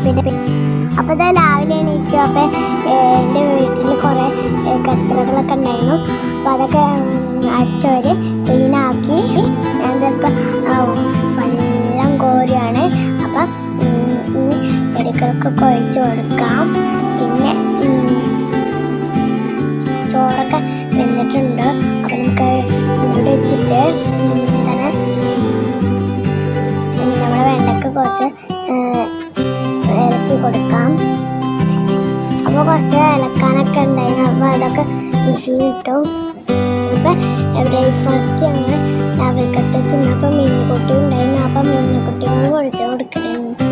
പിന്നെ അപ്പോൾ ഇതാ രാവിലെ എണീച്ചു. അപ്പോൾ എൻ്റെ വീട്ടിൽ കുറേ കച്ചറകളൊക്കെ ഉണ്ടായിരുന്നു. അപ്പോൾ അതൊക്കെ അടിച്ചവർ ക്ലീനാക്കി. ഞാനിപ്പോൾ വെള്ളം കോരിയാണ്. അപ്പം ഇനി ചെടികൾക്കൊക്കെ ഒഴിച്ച് കൊടുക്കാം. പിന്നെ ചോറൊക്കെ വെന്തിട്ടുണ്ട്. അപ്പം നമുക്ക് ഇവിടെ വെച്ചിട്ട് തന്നെ നമ്മുടെ വെണ്ടയ്ക്ക് കുറച്ച് ഇളക്കി കൊടുക്കാം. അപ്പോൾ കുറച്ച് ഇളക്കാനൊക്കെ ഉണ്ടായിരുന്നു. അപ്പോൾ അതൊക്കെ മിക്സിയിലിട്ടു. ഇപ്പം ബ്രേക്ക്ഫാസ്റ്റ് ഞങ്ങൾ രാവിലത്തെ തിന്നപ്പോൾ മീനുകുട്ടി ഉണ്ടായിരുന്നു. അപ്പം മീനുകുട്ടികൾ കൊടുത്തിട്ടുണ്ട്.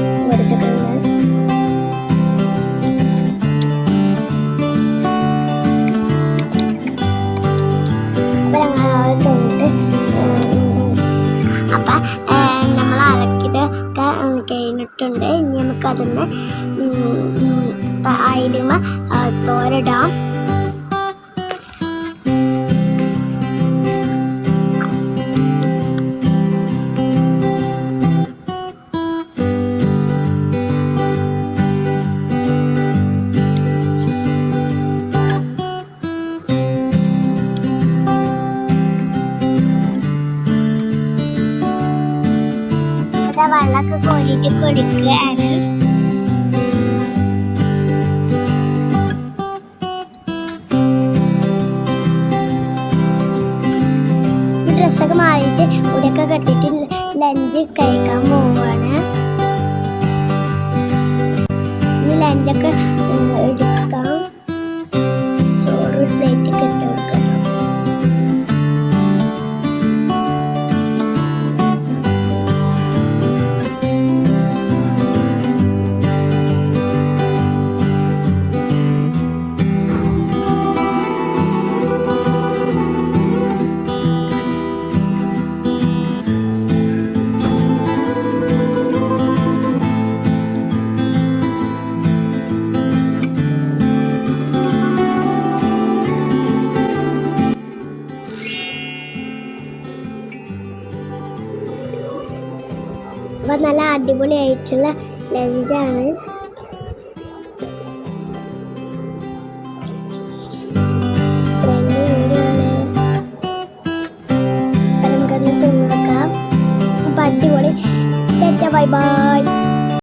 അപ്പം ഞങ്ങൾ തിന്നിട്ട് അപ്പം നമ്മൾ അലക്കിയതൊക്കെ കഴിഞ്ഞിട്ടുണ്ട്. ഇനി നമുക്കതിന്ന് അതിലുമ തോരടാം. വെള്ളമൊക്കെ കോരിയിട്ട് കൊടുക്കുകയാണ്. ഡ്രസ്സൊക്കെ മാറിയിട്ട് മുടിയൊക്കെ കെട്ടിയിട്ട് ലഞ്ച് കഴിക്കാൻ പോവുകയാണ്. ഇനി ലഞ്ചൊക്കെ എടുക്കാം. ചോറ് പ്ലേറ്റൊക്കെ ഇട്ട് കൊടുക്കണം. അപ്പോൾ നല്ല അടിപൊളിയായിട്ടുള്ള ലഞ്ചാണ്.